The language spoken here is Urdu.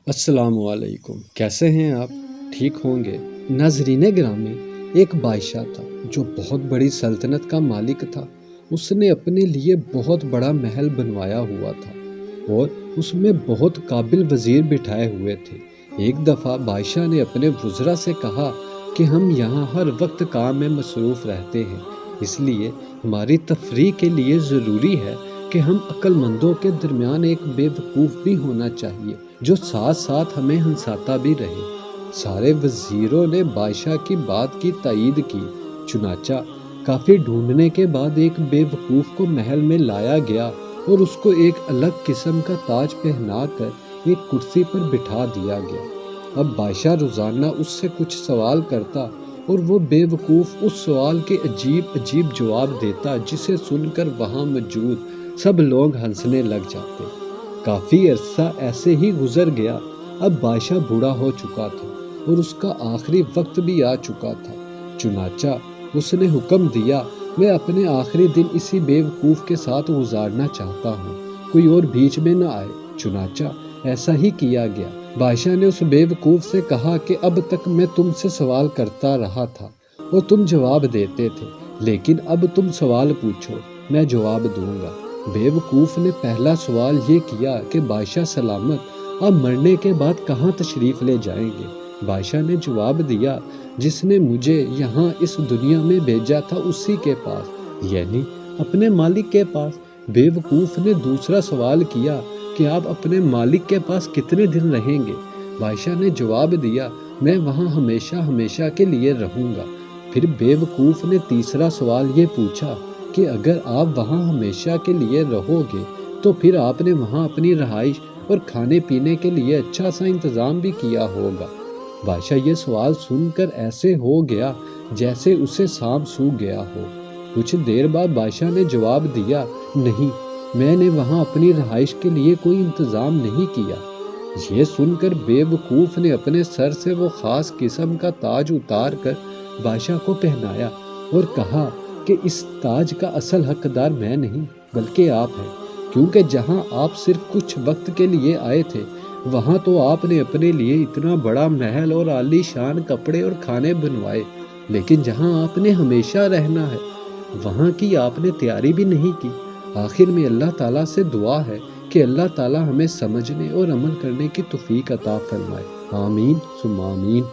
السلام علیکم، کیسے ہیں آپ؟ ٹھیک ہوں گے۔ ناظرین گرامی، ایک بادشاہ تھا جو بہت بڑی سلطنت کا مالک تھا۔ اس نے اپنے لیے بہت بڑا محل بنوایا ہوا تھا اور اس میں بہت قابل وزیر بٹھائے ہوئے تھے۔ ایک دفعہ بادشاہ نے اپنے وزراء سے کہا کہ ہم یہاں ہر وقت کام میں مصروف رہتے ہیں، اس لیے ہماری تفریح کے لیے ضروری ہے کہ ہم عقل مندوں کے درمیان ایک بے وقوف بھی ہونا چاہیے جو ساتھ ساتھ ہمیں ہنساتا بھی رہے۔ سارے وزیروں نے بادشاہ کی بات کی تائید کی۔ چنانچہ کافی ڈھونڈنے کے بعد ایک بے وقوف کو محل میں لایا گیا اور اس کو ایک الگ قسم کا تاج پہنا کر ایک کرسی پر بٹھا دیا گیا۔ اب بادشاہ روزانہ اس سے کچھ سوال کرتا اور وہ بے وقوف اس سوال کے عجیب عجیب جواب دیتا، جسے سن کر وہاں موجود سب لوگ ہنسنے لگ جاتے۔ کافی عرصہ ایسے ہی گزر گیا۔ اب بادشاہ بوڑھا ہو چکا تھا اور اس کا آخری وقت بھی آ چکا تھا۔ چنانچہ اس نے حکم دیا، میں اپنے آخری دن اسی بے وقوف کے ساتھ گزارنا چاہتا ہوں، کوئی اور بیچ میں نہ آئے۔ چنانچہ ایسا ہی کیا گیا۔ بادشاہ نے اس بے وقوف سے کہا کہ اب تک میں تم سے سوال کرتا رہا تھا اور تم جواب دیتے تھے، لیکن اب تم سوال پوچھو، میں جواب دوں گا۔ بے وقوف نے پہلا سوال یہ کیا کہ بادشاہ سلامت، آپ مرنے کے بعد کہاں تشریف لے جائیں گے؟ بادشاہ نے جواب دیا، جس نے مجھے یہاں اس دنیا میں بھیجا تھا اسی کے پاس، یعنی اپنے مالک کے پاس۔ بے وقوف نے دوسرا سوال کیا کہ آپ اپنے مالک کے پاس کتنے دن رہیں گے؟ بادشاہ نے جواب دیا، میں وہاں ہمیشہ ہمیشہ کے لیے رہوں گا۔ پھر بے وقوف نے تیسرا سوال یہ پوچھا کہ اگر آپ وہاں ہمیشہ کے لیے رہو گے تو پھر آپ نے وہاں اپنی رہائش اور کھانے پینے کے لیے اچھا سا انتظام بھی کیا ہوگا۔ بادشاہ یہ سوال سن کر ایسے ہو گیا جیسے اسے سانپ سونگھ گیا ہو۔ کچھ دیر بعد بادشاہ نے جواب دیا، نہیں، میں نے وہاں اپنی رہائش کے لیے کوئی انتظام نہیں کیا۔ یہ سن کر بے وقوف نے اپنے سر سے وہ خاص قسم کا تاج اتار کر بادشاہ کو پہنایا اور کہا کہ اس تاج کا اصل حقدار میں نہیں بلکہ آپ ہیں، کیونکہ جہاں آپ صرف کچھ وقت کے لیے آئے تھے وہاں تو آپ نے اپنے لیے اتنا بڑا محل اور عالی شان کپڑے اور کھانے بنوائے، لیکن جہاں آپ نے ہمیشہ رہنا ہے وہاں کی آپ نے تیاری بھی نہیں کی۔ آخر میں اللہ تعالیٰ سے دعا ہے کہ اللہ تعالیٰ ہمیں سمجھنے اور عمل کرنے کی توفیق عطا فرمائے۔ آمین ثم آمین۔